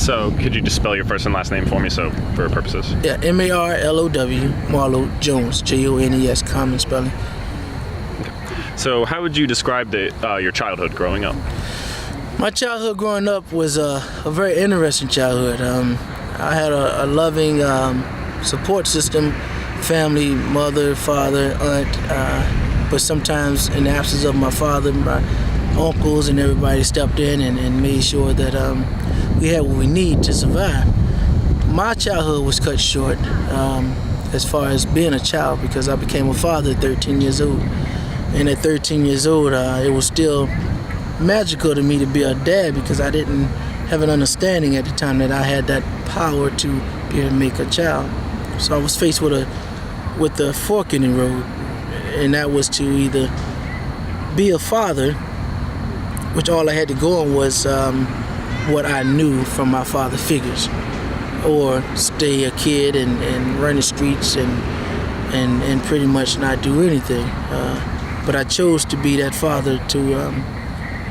So could you just spell your first and last name for me, so for purposes? Yeah, M-A-R-L-O-W, Marlow, Jones, J-O-N-E-S, common spelling. So how would you describe your childhood growing up? My childhood growing up was a very interesting childhood. I had a loving support system, family, mother, father, aunt, but sometimes in the absence of my father, my uncles and everybody stepped in and made sure that we had what we need to survive. My childhood was cut short as far as being a child, because I became a father at 13 years old. And at 13 years old, it was still magical to me to be a dad, because I didn't have an understanding at the time that I had that power to be able to make a child. So I was faced with a fork in the road, and that was to either be a father, which all I had to go on was what I knew from my father figures, or stay a kid and run the streets and pretty much not do anything. But I chose to be that father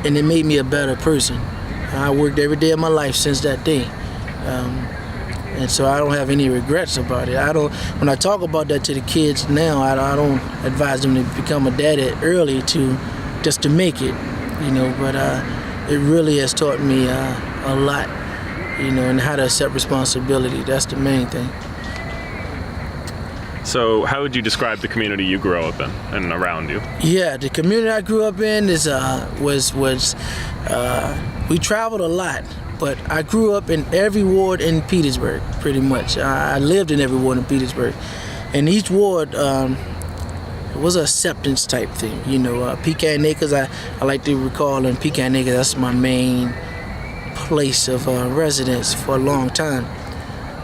and it made me a better person. I worked every day of my life since that day. And so I don't have any regrets about it. When I talk about that to the kids now, I don't advise them to become a daddy early just to make it, but it really has taught me a lot, and how to accept responsibility. That's the main thing. So how would you describe the community you grew up in and around you? Yeah, the community I grew up in we traveled a lot, but I grew up in every ward in Petersburg, pretty much. I lived in every ward in Petersburg. And each ward was an acceptance type thing. Pecan Acres, I like to recall in Pecan Acres, that's my main place of residence for a long time.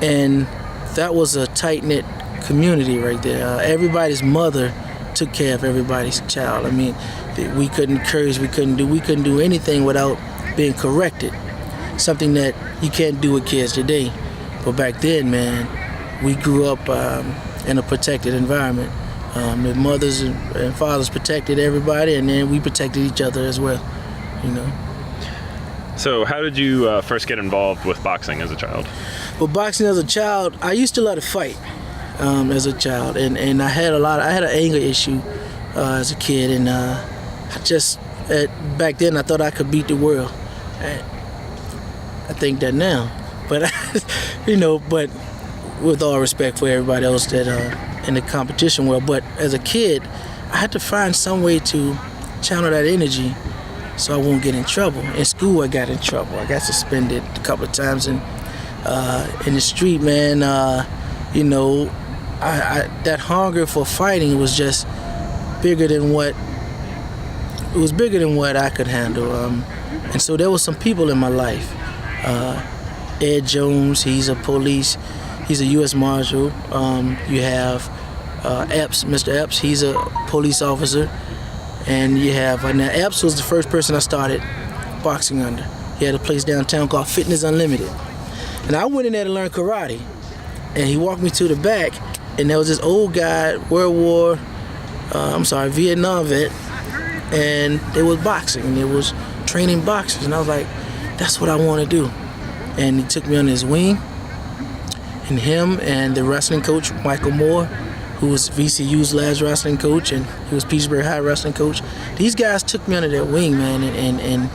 And that was a tight-knit community right there. Everybody's mother took care of everybody's child. I mean, we couldn't curse, we couldn't do anything without being corrected. Something that you can't do with kids today. But back then, man, we grew up in a protected environment. The mothers and fathers protected everybody, and then we protected each other as well. So how did you first get involved with boxing as a child? Well, boxing as a child, I used to love to fight as a child, and I had an anger issue as a kid, and back then I thought I could beat the world. I think that now, but but with all respect for everybody else that in the competition world, but as a kid, I had to find some way to channel that energy so I won't get in trouble. In school, I got in trouble. I got suspended a couple of times, and in the street, man, that hunger for fighting was just bigger than what I could handle. And so there were some people in my life. Ed Jones, he's a U.S. Marshal. You have Epps, Mr. Epps, he's a police officer. And you have, now Epps was the first person I started boxing under. He had a place downtown called Fitness Unlimited. And I went in there to learn karate. And he walked me to the back, and there was this old guy, Vietnam vet, and it was boxing, and it was training boxers. And I was like, that's what I want to do. And he took me under his wing, and him and the wrestling coach, Michael Moore, who was VCU's last wrestling coach, and he was Petersburg High wrestling coach. These guys took me under their wing, man, and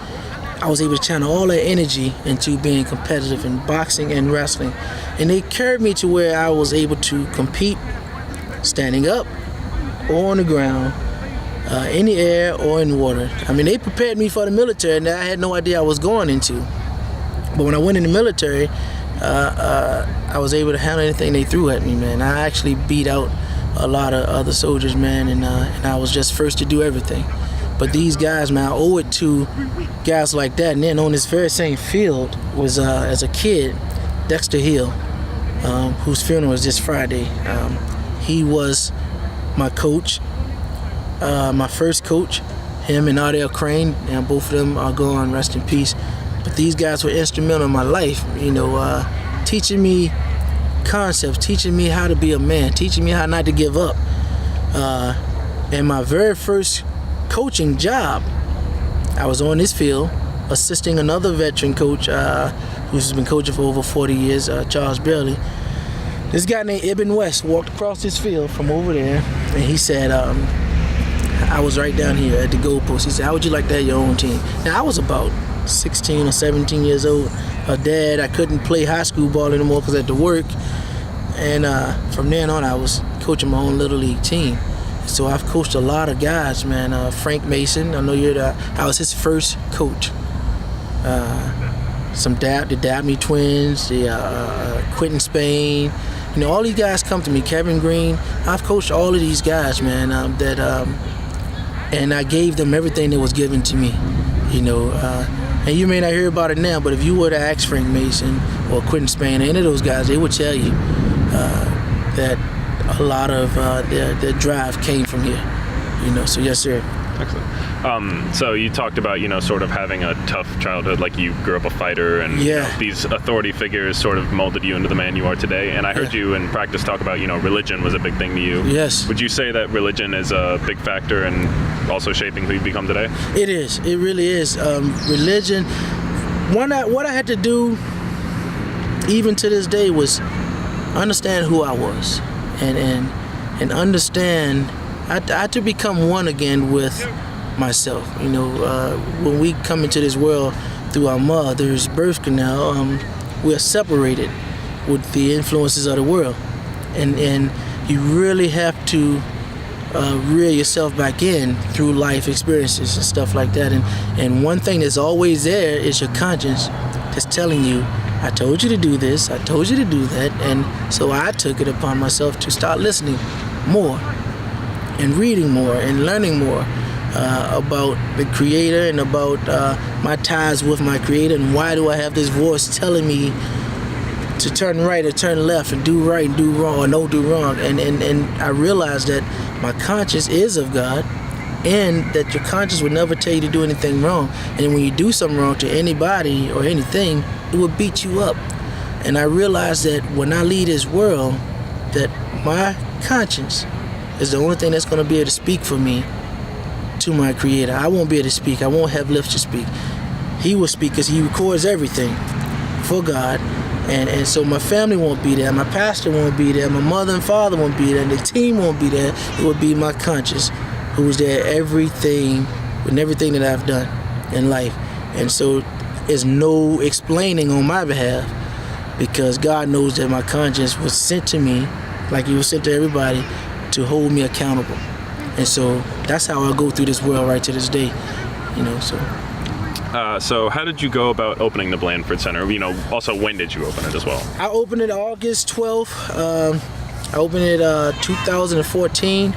I was able to channel all that energy into being competitive in boxing and wrestling. And they carried me to where I was able to compete standing up or on the ground, in the air or in water. I mean, they prepared me for the military, and I had no idea I was going into. But when I went in the military, I was able to handle anything they threw at me, man. I actually beat out a lot of other soldiers, man, and I was just first to do everything. But these guys, man, I owe it to guys like that. And then on this very same field was, as a kid, Dexter Hill, whose funeral was this Friday. He was my coach, my first coach. Him and Ardell Crane, and both of them are gone, rest in peace. But these guys were instrumental in my life, teaching me concepts, teaching me how to be a man, teaching me how not to give up. And my very first coaching job, I was on this field assisting another veteran coach who's been coaching for over 40 years, Charles Bailey. This guy named Ibn West walked across this field from over there, and he said, I was right down here at the goalpost. He said, how would you like to have your own team? Now, I was about 16 or 17 years old. Dad, I couldn't play high school ball anymore because I had to work. And from then on, I was coaching my own Little League team. So I've coached a lot of guys, man. Frank Mason, I know I was his first coach. The Dabney twins, the Quentin Spain. You know, all these guys come to me. Kevin Green. I've coached all of these guys, man. And I gave them everything that was given to me. You know, and you may not hear about it now, but if you were to ask Frank Mason or Quentin Spain, or any of those guys, they would tell you that a lot of their drive came from here. You know, so yes, sir. Excellent. So you talked about, you know, sort of having a tough childhood, like you grew up a fighter, and you know, these authority figures sort of molded you into the man you are today. And I heard you in practice talk about, you know, religion was a big thing to you. Yes. Would you say that religion is a big factor in also shaping who you become today? It is. It really is. Religion. What I had to do, even to this day, was understand who I was, and understand. I had to become one again with myself. You know, when we come into this world through our mother's birth canal, we are separated with the influences of the world, and you really have to reel yourself back in through life experiences and stuff like that. And one thing that's always there is your conscience that's telling you, I told you to do this, I told you to do that. And so I took it upon myself to start listening more and reading more and learning more about the Creator and about my ties with my Creator, and why do I have this voice telling me to turn right or turn left and do right and do wrong, or no, do wrong. And I realized that my conscience is of God, and that your conscience would never tell you to do anything wrong. And when you do something wrong to anybody or anything, it will beat you up. And I realized that when I leave this world, that my conscience is the only thing that's going to be able to speak for me to my Creator. I won't be able to speak. I won't have lips to speak. He will speak because He records everything for God. And so my family won't be there. My pastor won't be there. My mother and father won't be there. And the team won't be there. It will be my conscience who is there everything that I've done in life. And so there's no explaining on my behalf, because God knows that my conscience was sent to me, like He was sent to everybody, to hold me accountable. And so that's how I go through this world right to this day, you know. So how did you go about opening the Blandford Center? You know, also, when did you open it as well? I opened it August 12th. I opened it 2014.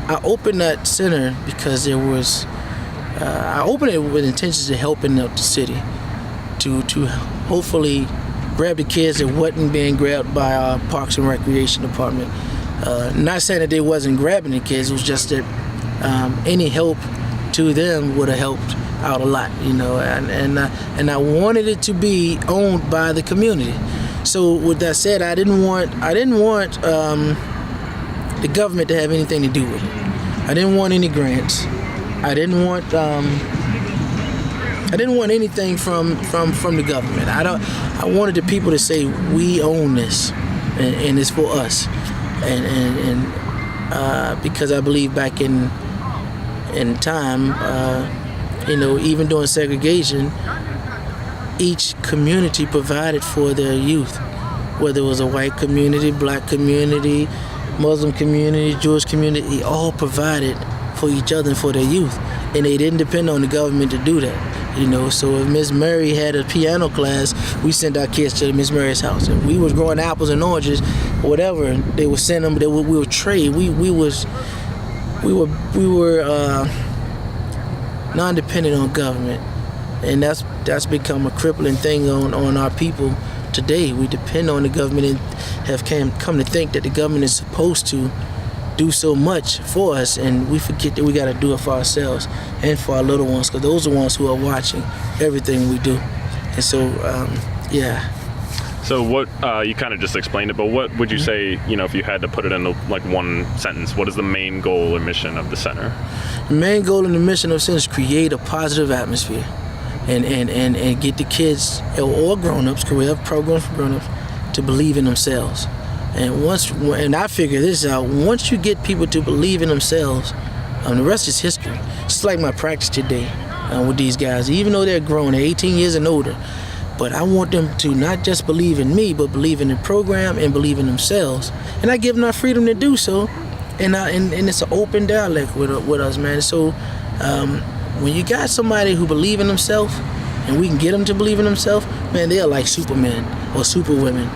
I opened that center because there was, I opened it with intentions of helping out the city to hopefully grab the kids that wasn't being grabbed by our Parks and Recreation Department. Not saying that they wasn't grabbing the kids, it was just that any help to them would have helped out a lot, you know, and I wanted it to be owned by the community. So with that said, I didn't want the government to have anything to do with it. I didn't want any grants. I didn't want anything from the government. I wanted the people to say, we own this, and it's for us. And because I believe back in time, you know, even during segregation, each community provided for their youth, whether it was a white community, black community, Muslim community, Jewish community, all provided for each other and for their youth, and they didn't depend on the government to do that, you know. So if Miss Mary had a piano class, we sent our kids to Miss Mary's house. If we was growing apples and oranges, whatever, they would send them. We would trade. We were non-dependent on government, and that's become a crippling thing on our people today. We depend on the government and have come to think that the government is supposed to do so much for us, and we forget that we got to do it for ourselves and for our little ones, because those are the ones who are watching everything we do. And so, yeah. So what, you kind of just explained it, but what would you say, if you had to put it into like one sentence, what is the main goal or mission of the center? The main goal and the mission of the center is create a positive atmosphere and get the kids or grown-ups, because we have programs for grown-ups, to believe in themselves. And I figure this out, once you get people to believe in themselves, the rest is history. It's like my practice today with these guys. Even though they're grown, they're 18 years and older, but I want them to not just believe in me, but believe in the program and believe in themselves. And I give them that freedom to do so. And it's an open dialect with us, man. So when you got somebody who believe in themselves, and we can get them to believe in themselves, man, they're like supermen or superwomen.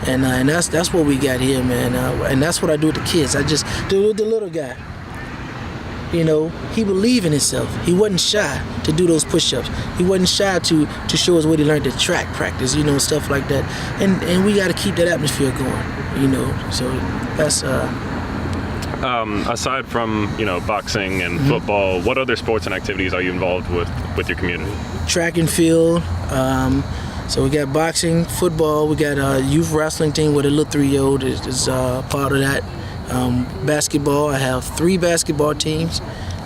And that's what we got here, man. And that's what I do with the kids. I just do with the little guy. He believed in himself. He wasn't shy to do those push-ups. He wasn't shy to show us what he learned at track practice, stuff like that. And we got to keep that atmosphere going, So that's... aside from, boxing and football, what other sports and activities are you involved with your community? Track and field. So we got boxing, football. We got a youth wrestling team with a little 3-year-old is part of that. Basketball, I have 3 basketball teams,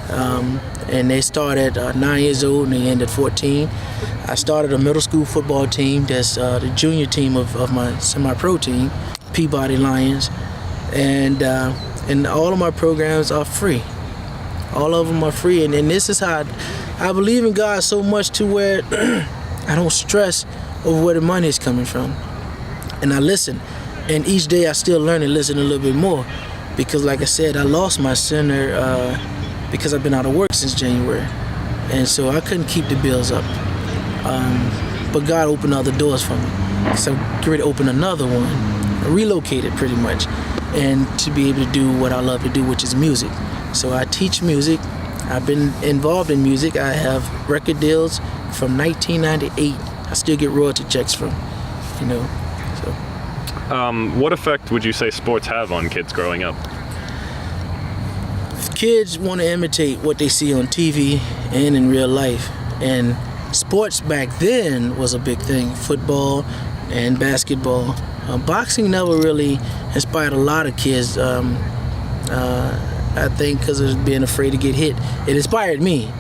and they start at 9 years old and they end at 14. I started a middle school football team that's the junior team of my semi-pro team, Petersburg Lions, and all of my programs are free. All of them are free, and this is how I believe in God so much to where I don't stress over where the money is coming from, and I listen. And each day I still learn and listen a little bit more. Because like I said, I lost my center because I've been out of work since January. And so I couldn't keep the bills up. But God opened other doors for me. So I'm ready to open another one. I relocated pretty much. And to be able to do what I love to do, which is music. So I teach music. I've been involved in music. I have record deals from 1998. I still get royalty checks from, What effect would you say sports have on kids growing up? Kids want to imitate what they see on TV and in real life. And sports back then was a big thing, football and basketball. Boxing never really inspired a lot of kids, I think because of being afraid to get hit. It inspired me,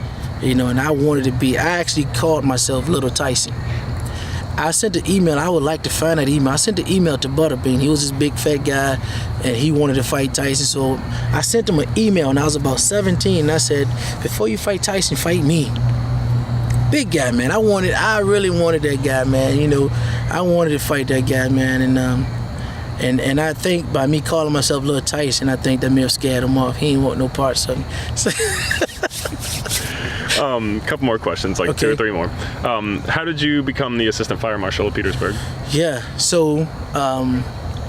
and I wanted to be, I actually called myself Little Tyson. I sent an email. I would like to find that email. I sent an email to Butterbean. He was this big fat guy, and he wanted to fight Tyson. So I sent him an email, and I was about 17. And I said, "Before you fight Tyson, fight me." Big guy, man. I really wanted that guy, man. I wanted to fight that guy, man. And I think by me calling myself Little Tyson, I think that may have scared him off. He ain't want no parts of me. So couple more questions, like 2 or 3 more. How did you become the assistant fire marshal of Petersburg? Yeah, so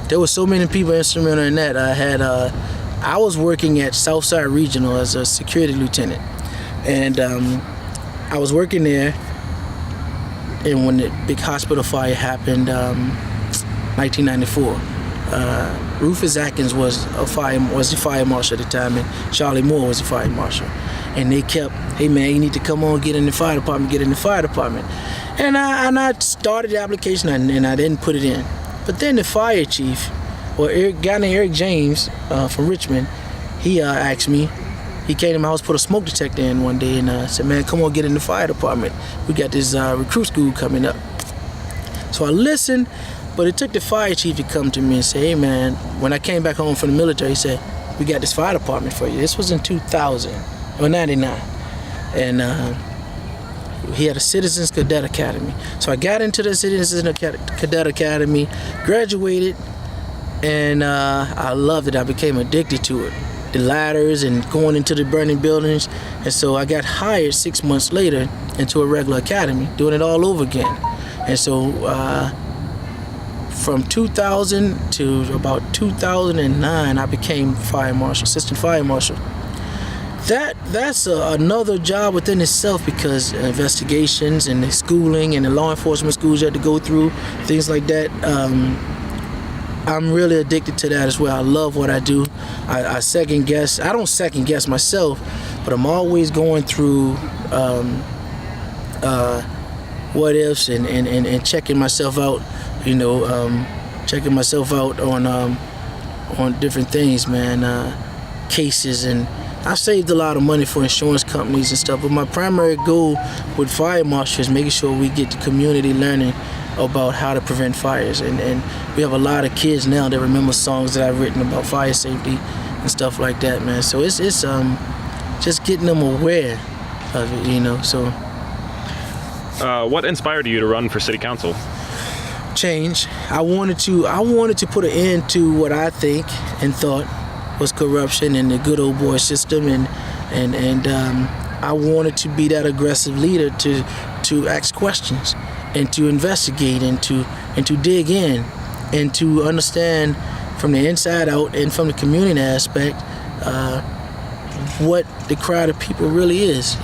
there were so many people instrumental in that. I was working at Southside Regional as a security lieutenant, and I was working there. And when the big hospital fire happened, 1994. Rufus Atkins was the fire marshal at the time, and Charlie Moore was the fire marshal. And they kept, "Hey man, you need to come on, get in the fire department, And I started the application and I didn't put it in. But then the fire chief, a guy named Eric James from Richmond, he asked me. He came to my house, put a smoke detector in one day, and said, "Man, come on, get in the fire department. We got this recruit school coming up." So I listened. But it took the fire chief to come to me and say, "Hey man," when I came back home from the military, he said, "We got this fire department for you." This was in 2000 or 99. And he had a Citizens Cadet Academy. So I got into the Citizens Cadet Academy, graduated, and I loved it. I became addicted to it. The ladders and going into the burning buildings. And so I got hired 6 months later into a regular academy, doing it all over again. And so from 2000 to about 2009, I became fire marshal, assistant fire marshal. That's another job within itself, because investigations and the schooling and the law enforcement schools you had to go through, things like that. I'm really addicted to that as well. I love what I do. I second guess. I don't second guess myself, but I'm always going through what ifs and checking myself out. checking myself out on different things, man, cases, and I saved a lot of money for insurance companies and stuff, but my primary goal with Fire Marshal is making sure we get the community learning about how to prevent fires, and we have a lot of kids now that remember songs that I've written about fire safety and stuff like that, man. So it's just getting them aware of it, so. What inspired you to run for city council? Change. I wanted to put an end to what I think and thought was corruption in the good old boy system, and I wanted to be that aggressive leader to ask questions and to investigate and to dig in and to understand from the inside out and from the community aspect what the crowd of people really is,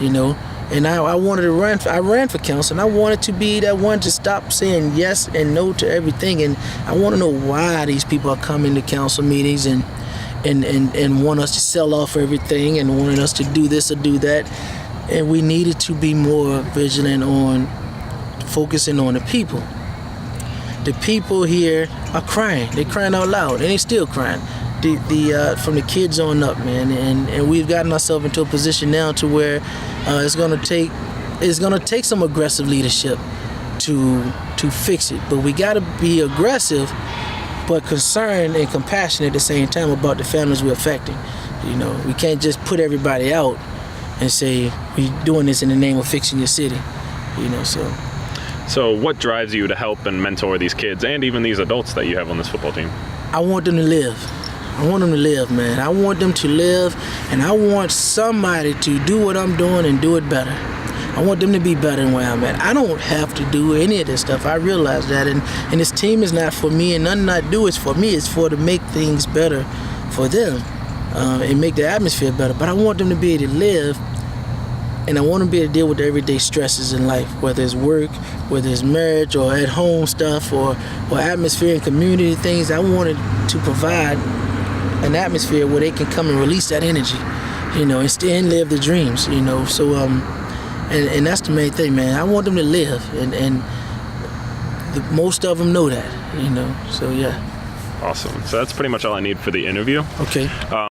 And I wanted to run. I ran for council, and I wanted to be that one to stop saying yes and no to everything. And I want to know why these people are coming to council meetings and want us to sell off everything and wanting us to do this or do that. And we needed to be more vigilant on focusing on the people. The people here are crying. They're crying out loud, and they're still crying. From the kids on up, man, and we've gotten ourselves into a position now to where it's gonna take some aggressive leadership to fix it. But we gotta be aggressive, but concerned and compassionate at the same time about the families we're affecting. We can't just put everybody out and say we're doing this in the name of fixing your city. So what drives you to help and mentor these kids and even these adults that you have on this football team? I want them to live. I want them to live, man. I want them to live, and I want somebody to do what I'm doing and do it better. I want them to be better than where I'm at. I don't have to do any of this stuff. I realize that, and this team is not for me, and nothing I do is for me. It's for to make things better for them and make the atmosphere better. But I want them to be able to live, and I want them to be able to deal with the everyday stresses in life, whether it's work, whether it's marriage or at home stuff or atmosphere and community things. I wanted to provide an atmosphere where they can come and release that energy, and stay and live the dreams, So, and that's the main thing, man. I want them to live, and most of them know that, So yeah. Awesome. So that's pretty much all I need for the interview. Okay.